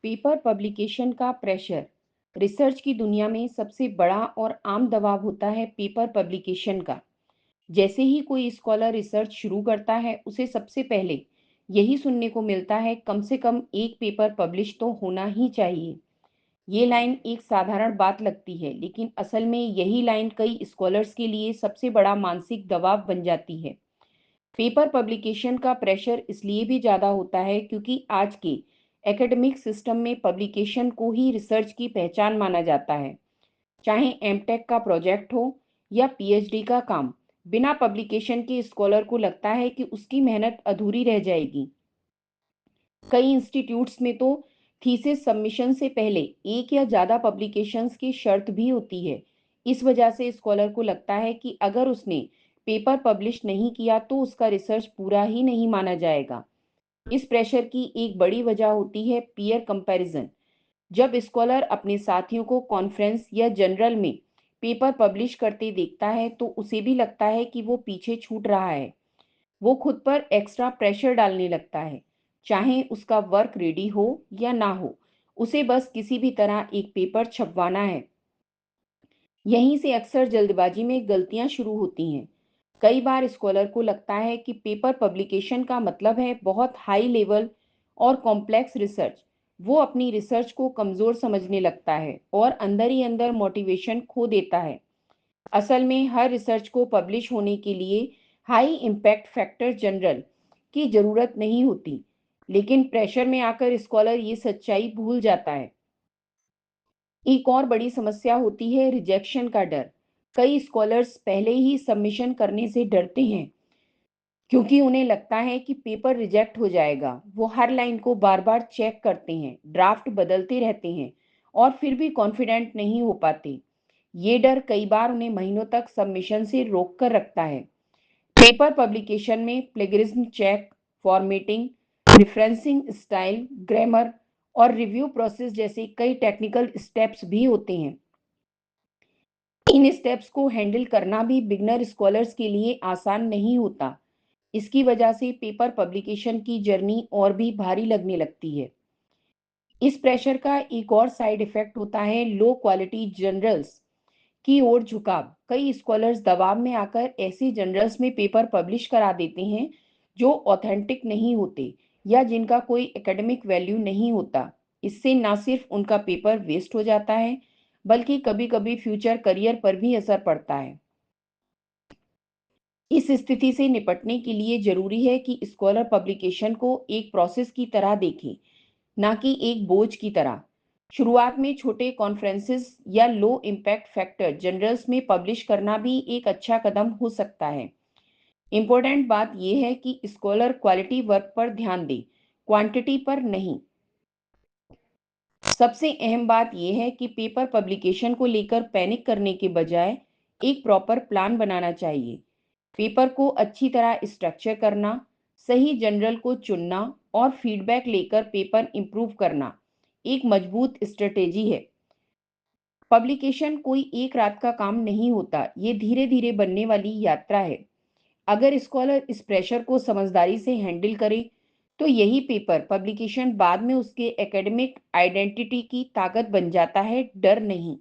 Paper publication का pressure research की दुनिया में सबसे बड़ा और आम दबाव होता है पेपर पब्लिकेशन का। जैसे ही कोई स्कॉलर रिसर्च शुरू करता है, उसे सबसे पहले यही सुनने को मिलता है, कम से कम एक पेपर पब्लिश तो होना ही चाहिए। ये लाइन एक साधारण बात लगती है, लेकिन असल में यही लाइन कई स्कॉलर्स के लिए सबसे बड़ा मानसिक दबाव बन जाती है। पेपर पब्लिकेशन का प्रेशर इसलिए भी ज़्यादा होता है क्योंकि आज के एकेडमिक सिस्टम में पब्लिकेशन को ही रिसर्च की पहचान माना जाता है। चाहे एमटेक का प्रोजेक्ट हो या पीएचडी का काम, बिना पब्लिकेशन के स्कॉलर को लगता है कि उसकी मेहनत अधूरी रह जाएगी। कई इंस्टीट्यूट्स में तो थीसिस सबमिशन से पहले एक या ज़्यादा पब्लिकेशंस की शर्त भी होती है। इस वजह से स्कॉलर को लगता है कि अगर उसने पेपर पब्लिश नहीं किया तो उसका रिसर्च पूरा ही नहीं माना जाएगा। इस प्रेशर की एक बड़ी वजह होती है पीयर कंपैरिजन। जब स्कॉलर अपने साथियों को कॉन्फ्रेंस या जर्नल में पेपर पब्लिश करते देखता है तो उसे भी लगता है कि वो पीछे छूट रहा है। वो खुद पर एक्स्ट्रा प्रेशर डालने लगता है। चाहे उसका वर्क रेडी हो या ना हो, उसे बस किसी भी तरह एक पेपर छपवाना है। यहीं से अक्सर जल्दबाजी में गलतियां शुरू होती हैं। कई बार स्कॉलर को लगता है कि पेपर पब्लिकेशन का मतलब है बहुत हाई लेवल और कॉम्प्लेक्स रिसर्च। वो अपनी रिसर्च को कमज़ोर समझने लगता है और अंदर ही अंदर मोटिवेशन खो देता है। असल में हर रिसर्च को पब्लिश होने के लिए हाई इम्पैक्ट फैक्टर जनरल की ज़रूरत नहीं होती, लेकिन प्रेशर में आकर स्कॉलर ये सच्चाई भूल जाता है। एक और बड़ी समस्या होती है रिजेक्शन का डर। कई स्कॉलर्स पहले ही सबमिशन करने से डरते हैं क्योंकि उन्हें लगता है कि पेपर रिजेक्ट हो जाएगा। वो हर लाइन को बार-बार चेक करते हैं, ड्राफ्ट बदलते रहते हैं और फिर भी कॉन्फिडेंट नहीं हो पाते। ये डर कई बार उन्हें महीनों तक सबमिशन से रोक कर रखता है। पेपर पब्लिकेशन में plagiarism check, formatting, referencing style, grammar और रिव्यू प्रोसेस जैसे कई टेक्निकल स्टेप्स भी होते हैं। इन स्टेप्स को हैंडल करना भी बिगनर स्कॉलर्स के लिए आसान नहीं होता। इसकी वजह से पेपर पब्लिकेशन की जर्नी और भी भारी लगने लगती है। इस प्रेशर का एक और साइड इफेक्ट होता है लो क्वालिटी जर्नल्स की ओर झुकाव। कई स्कॉलर्स दबाव में आकर ऐसे जर्नल्स में पेपर पब्लिश करा देते हैं जो ऑथेंटिक नहीं होते या जिनका कोई एकेडमिक वैल्यू नहीं होता। इससे ना सिर्फ उनका पेपर वेस्ट हो जाता है, बल्कि कभी-कभी फ्यूचर करियर पर भी असर पड़ता है। इस स्थिति से निपटने के लिए जरूरी है कि स्कॉलर पब्लिकेशन को एक प्रोसेस की तरह देखें, ना कि एक बोझ की तरह। शुरुआत में छोटे कॉन्फ्रेंसेस या लो इम्पैक्ट फैक्टर जर्नल्स में पब्लिश करना भी एक अच्छा कदम हो सकता है। इम्पोर्टेंट बात यह है कि स्कॉलर क्वालिटी वर्क पर ध्यान दे, क्वांटिटी पर नहीं। सबसे अहम बात यह है कि पेपर पब्लिकेशन को लेकर पैनिक करने के बजाय एक प्रॉपर प्लान बनाना चाहिए। पेपर को अच्छी तरह स्ट्रक्चर करना, सही जर्नल को चुनना और फीडबैक लेकर पेपर इंप्रूव करना एक मजबूत स्ट्रेटेजी है। पब्लिकेशन कोई एक रात का काम नहीं होता, ये धीरे धीरे बनने वाली यात्रा है। अगर स्कॉलर इस प्रेशर को समझदारी से हैंडल करे, तो यही पेपर पब्लिकेशन बाद में उसके एकेडमिक आइडेंटिटी की ताकत बन जाता है, डर नहीं।